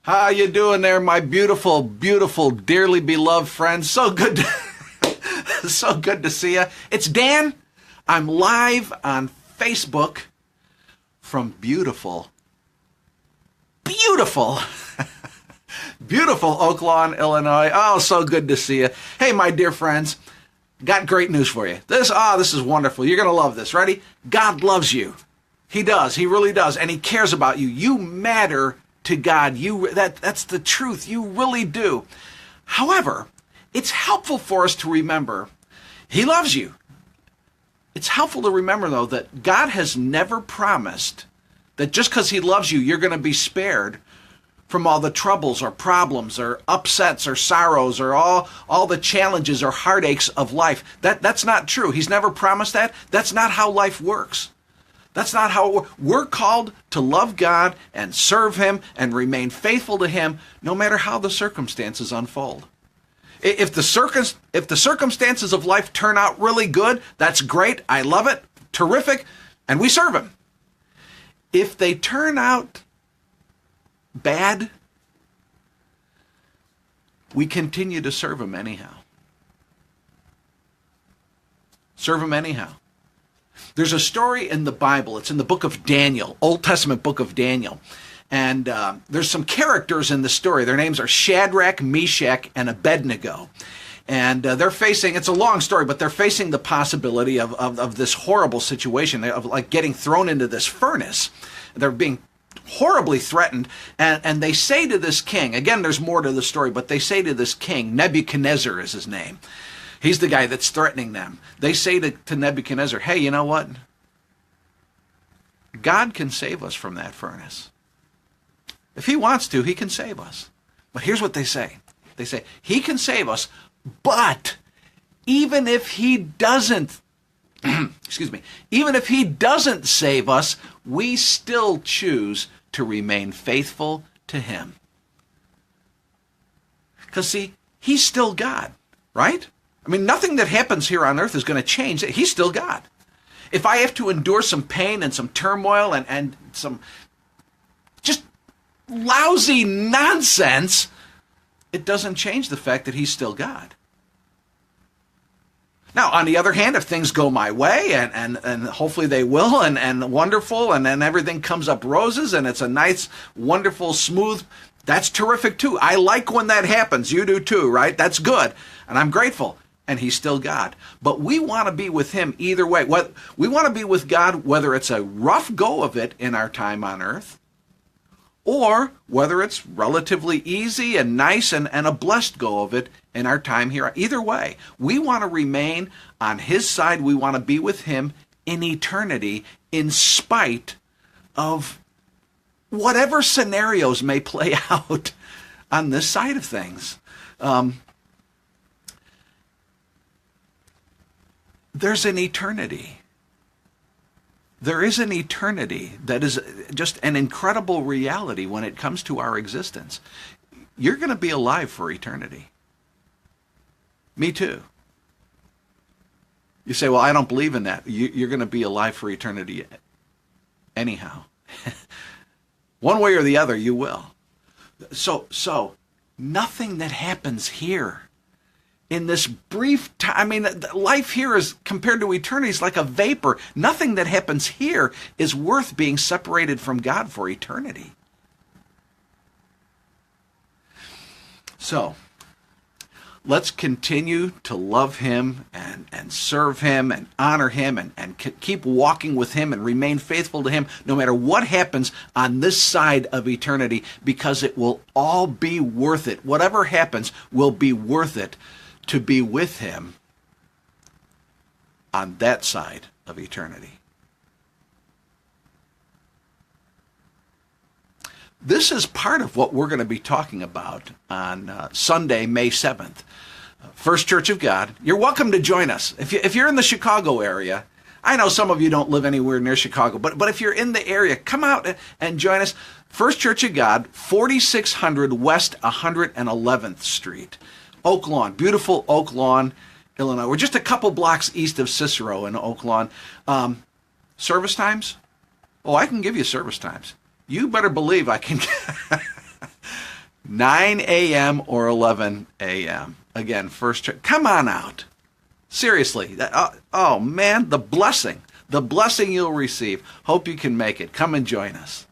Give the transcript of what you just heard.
How you doing there, my beautiful, beautiful, dearly beloved friends? So good so good to see you. It's Dan. I'm live on Facebook from beautiful Oak Lawn, Illinois. Oh, so good to see you. Hey, my dear friends, got great news for you. This is wonderful. You're going to love this. Ready? God loves you. He does. He really does. And he cares about you. You matter to God. That's the truth. You really do. However, it's helpful for us to remember he loves you. It's helpful to remember, though, that God has never promised that just because he loves you, you're going to be spared from all the troubles or problems or upsets or sorrows or all the challenges or heartaches of life. That's not true. He's never promised that. That's not how life works. That's not how it works. We're called to love God and serve him and remain faithful to him no matter how the circumstances unfold. If the circumstances of life turn out really good, that's great. I love it. Terrific. And we serve him. If they turn out bad, we continue to serve him anyhow. Serve him anyhow. There's a story in the Bible. It's in the book of Daniel, Old Testament book of Daniel. And there's some characters in the story. Their names are Shadrach, Meshach, and Abednego. And they're facing, it's a long story, but they're facing the possibility of this horrible situation, of like getting thrown into this furnace. They're being horribly threatened. And they say to this king, again, there's more to the story, but they say to this king, Nebuchadnezzar is his name. He's the guy that's threatening them. They say to Nebuchadnezzar, hey, you know what? God can save us from that furnace. If he wants to, he can save us. But here's what they say. They say, he can save us, but even if he doesn't, even if he doesn't save us, we still choose to remain faithful to him. Because see, he's still God, right? I mean, nothing that happens here on earth is going to change. He's still God. If I have to endure some pain and some turmoil and some just lousy nonsense, it doesn't change the fact that he's still God. Now, on the other hand, if things go my way, and hopefully they will, and wonderful, and then everything comes up roses, and it's a nice, wonderful, smooth, that's terrific too. I like when that happens. You do too, right? That's good. And I'm grateful. And he's still God. But we want to be with him either way. We want to be with God whether it's a rough go of it in our time on earth, or whether it's relatively easy and nice and a blessed go of it in our time here. Either way, we want to remain on his side. We want to be with him in eternity in spite of whatever scenarios may play out on this side of things. There's an eternity. There is an eternity that is just an incredible reality when it comes to our existence. You're going to be alive for eternity. Me too. You say, well, I don't believe in that. You're going to be alive for eternity anyhow. One way or the other, you will. So nothing that happens here in this brief time, I mean, life here is, compared to eternity, is like a vapor. Nothing that happens here is worth being separated from God for eternity. So, let's continue to love him and serve him and honor him and keep walking with him and remain faithful to him no matter what happens on this side of eternity, because it will all be worth it. Whatever happens will be worth it to be with him on that side of eternity. This is part of what we're going to be talking about on Sunday, May 7th. First Church of God. You're welcome to join us. If you're in the Chicago area, I know some of you don't live anywhere near Chicago, but if you're in the area, come out and join us. First Church of God, 4600 West 111th Street. Oak Lawn, beautiful Oak Lawn, Illinois. We're just a couple blocks east of Cicero in Oak Lawn. Service times? Oh, I can give you service times. You better believe I can. 9 a.m. or 11 a.m. Again, first church. Come on out. Seriously. Oh, man, the blessing you'll receive. Hope you can make it. Come and join us.